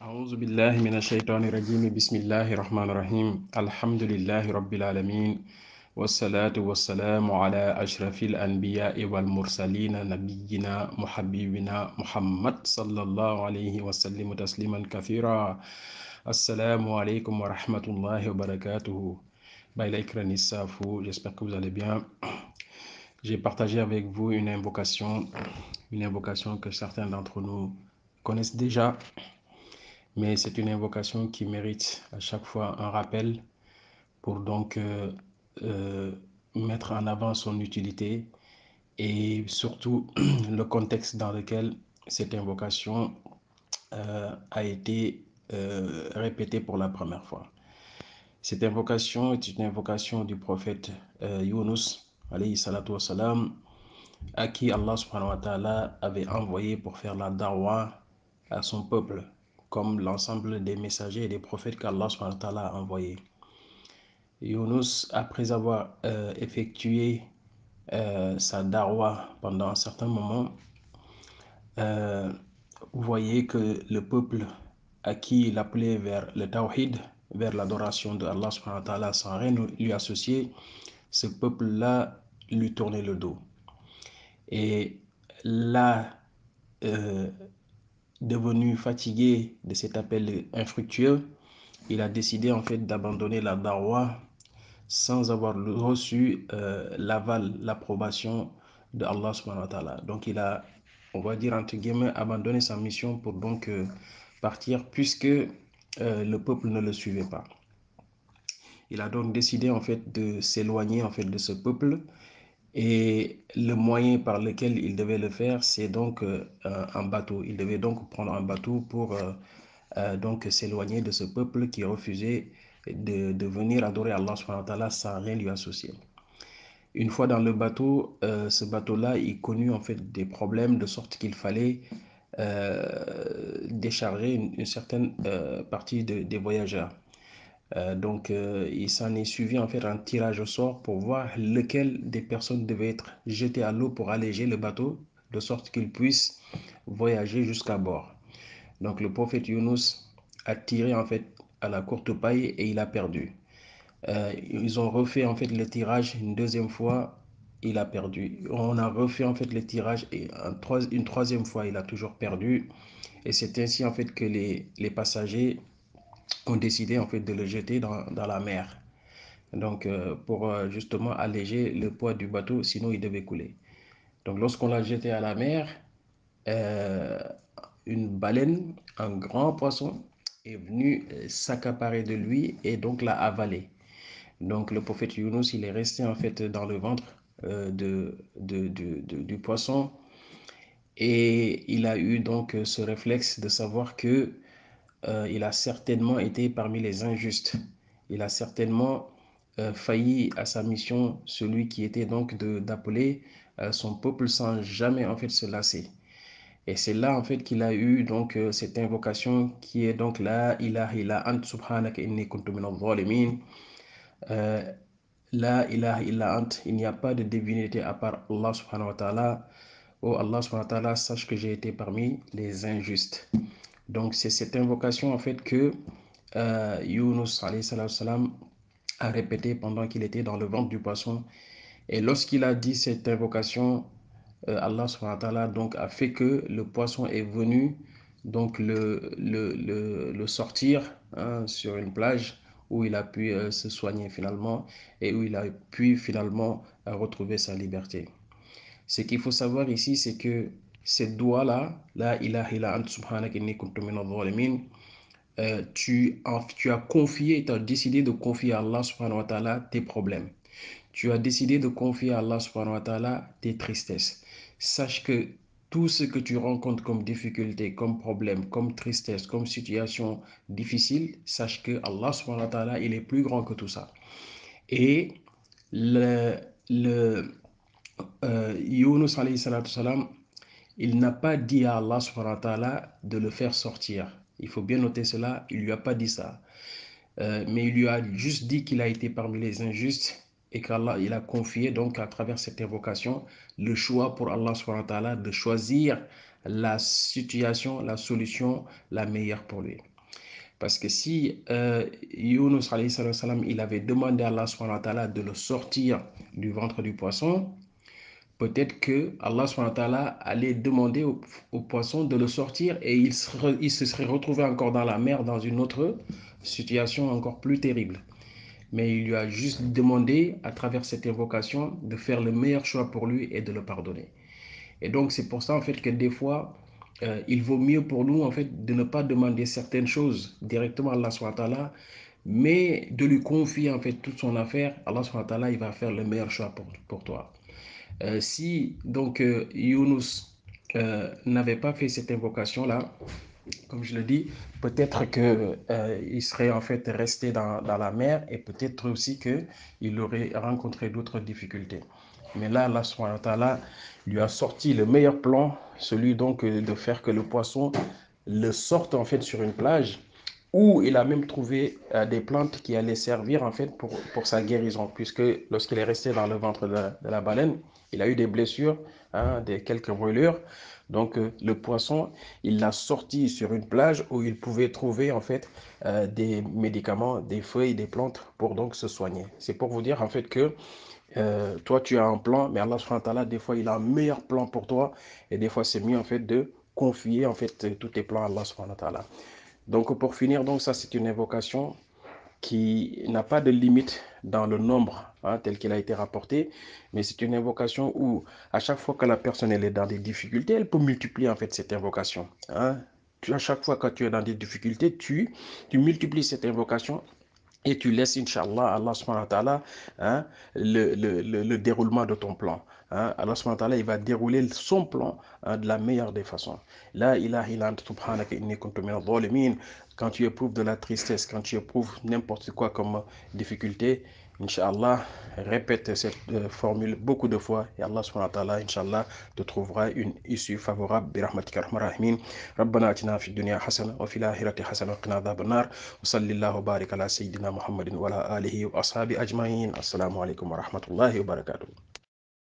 أعوذ بالله من الشيطان الرجيم بسم الله الرحمن الرحيم الحمد لله رب العالمين والصلاة والسلام على أشرف الأنبياء والمرسلين نبينا محبيبنا محمد صلى الله عليه وسلم تسليما كثيرا. السلام عليكم ورحمة الله وبركاته. Baïlaïkra Nissafou, j'espère que vous allez bien. J'ai partagé avec vous une invocation que certains d'entre nous connaissent déjà, mais c'est une invocation qui mérite à chaque fois un rappel pour donc mettre en avant son utilité et surtout le contexte dans lequel cette invocation a été répétée pour la première fois. Cette invocation est une invocation du prophète Yunus, alayhi salatu wassalam, à qui Allah subhanahu wa ta'ala avait envoyé pour faire la da'wah à son peuple, comme l'ensemble des messagers et des prophètes qu'Allah subhanahu wa ta'ala a envoyés. Yunus, après avoir effectué sa da'wah pendant un certain moment, voyait que le peuple à qui il appelait vers le tawhid, vers l'adoration de Allah subhanahu wa ta'ala sans rien lui associer, ce peuple-là lui tournait le dos. Et là, devenu fatigué de cet appel infructueux, il a décidé en fait d'abandonner la da'wah sans avoir reçu l'aval, l'approbation de Allah subhanahu wa ta'ala. Donc il a, on va dire entre guillemets, abandonné sa mission pour donc partir puisque le peuple ne le suivait pas. Il a donc décidé en fait de s'éloigner en fait de ce peuple. Et le moyen par lequel il devait le faire, c'est donc un bateau. Il devait donc prendre un bateau pour donc s'éloigner de ce peuple qui refusait de venir adorer Allah subhanahu wa ta'ala sans rien lui associer. Une fois dans le bateau, ce bateau-là, il connut en fait des problèmes de sorte qu'il fallait décharger une certaine partie des voyageurs. Donc, il s'en est suivi en fait un tirage au sort pour voir lequel des personnes devait être jeté à l'eau pour alléger le bateau, de sorte qu'il puisse voyager jusqu'à bord. Donc, le prophète Yunus a tiré en fait à la courte paille et il a perdu. Ils ont refait en fait le tirage une deuxième fois, il a perdu. On a refait en fait le tirage et une troisième fois, il a toujours perdu. Et c'est ainsi en fait que les passagers ont décidé en fait de le jeter dans la mer. Donc pour justement alléger le poids du bateau, sinon il devait couler. Donc lorsqu'on l'a jeté à la mer, euh, une baleine, un grand poisson, est venu s'accaparer de lui et donc l'a avalé. Donc le prophète Yunus, il est resté en fait dans le ventre du poisson et il a eu donc ce réflexe de savoir que il a certainement été parmi les injustes. Il a certainement failli à sa mission, celui qui était donc d'appeler son peuple sans jamais en fait se lasser. Et c'est là en fait qu'il a eu donc cette invocation qui est donc la ilaha illa ant subhanaka inni kuntu minadh zalimin. La ilaha illa ant, il n'y a pas de divinité à part Allah subhanahu wa ta'ala. Oh Allah subhanahu wa ta'ala, sache que j'ai été parmi les injustes. Donc c'est cette invocation en fait que Yunus alayhi salam a répété pendant qu'il était dans le ventre du poisson. Et lorsqu'il a dit cette invocation, Allah subhanahu wa ta'ala donc a fait que le poisson est venu donc le sortir sur une plage où il a pu se soigner finalement et où il a pu finalement retrouver sa liberté. Ce qu'il faut savoir ici, c'est que cette doigt-là, la ilaha illa ant subhanaka inni kuntu minadh zalimin, tu as confié, tu as décidé de confier à Allah subhanahu wa ta'ala tes problèmes. Tu as décidé de confier à Allah subhanahu wa ta'ala tes tristesses. Sache que tout ce que tu rencontres comme difficulté, comme problème, comme tristesse, comme situation difficile, sache que Allah subhanahu wa ta'ala, il est plus grand que tout ça. Et le, le Yunus alayhi salatu salam, il n'a pas dit à Allah subhanahu wa ta'ala de le faire sortir. Il faut bien noter cela, il ne lui a pas dit ça. Mais il lui a juste dit qu'il a été parmi les injustes et qu'Allah, il a confié donc à travers cette invocation le choix pour Allah subhanahu wa ta'ala de choisir la situation, la solution la meilleure pour lui. Parce que si Yunus alayhi salam, il avait demandé à Allah subhanahu wa ta'ala de le sortir du ventre du poisson, peut-être que Allah subhanahu wa ta'ala allait demander au poisson de le sortir et il se serait retrouvé encore dans la mer dans une autre situation encore plus terrible. Mais il lui a juste demandé, à travers cette invocation, de faire le meilleur choix pour lui et de le pardonner. Et donc, c'est pour ça, en fait, que des fois, il vaut mieux pour nous, en fait, de ne pas demander certaines choses directement à Allah subhanahu wa ta'ala, mais de lui confier, en fait, toute son affaire. Allah subhanahu wa ta'ala, il va faire le meilleur choix pour toi. Si, donc, Yunus n'avait pas fait cette invocation-là, comme je le dis, peut-être que il serait en fait resté dans la mer et peut-être aussi qu'il aurait rencontré d'autres difficultés. Mais là, Allah subhanahu wa ta'ala lui a sorti le meilleur plan, celui donc de faire que le poisson le sorte en fait sur une plage où il a même trouvé des plantes qui allaient servir en fait pour sa guérison, puisque lorsqu'il est resté dans le ventre de la baleine, il a eu des blessures, hein, quelques brûlures. Donc le poisson, il l'a sorti sur une plage où il pouvait trouver en fait des médicaments, des feuilles, des plantes pour donc se soigner. C'est pour vous dire en fait que toi tu as un plan, mais Allah subhanahu wa ta'ala, des fois il a un meilleur plan pour toi et des fois c'est mieux en fait de confier en fait tous tes plans à Allah subhanahu wa ta'ala. Donc pour finir, donc ça c'est une invocation qui n'a pas de limite dans le nombre, hein, tel qu'il a été rapporté, mais c'est une invocation où à chaque fois que la personne elle est dans des difficultés, elle peut multiplier en fait cette invocation. Hein. À chaque fois que tu es dans des difficultés, tu multiplies cette invocation et tu laisses, Inch'Allah, Allah subhanahu wa ta'ala, hein, le déroulement de ton plan. Hein. Allah subhanahu wa ta'ala, il va dérouler son plan, hein, de la meilleure des façons. La ilaha illa anta subhanaka inni kuntu minadh dhalimin. Quand tu éprouves de la tristesse, quand tu éprouves n'importe quoi comme difficulté, Inch'Allah, répète cette formule beaucoup de fois et Allah subhanahu wa ta'ala, Inch'Allah, te trouvera une issue favorable. Birahmatika arhamar rahimin. Rabbana atina fid dunya hasana wa fil akhirati hasana wa qina adhaban nar. Wa sallallahu barik ala sayyidina Muhammadin wa ala alihi wa ashabi ajma'in. Assalamu alaikum wa rahmatullahi wa barakatuh.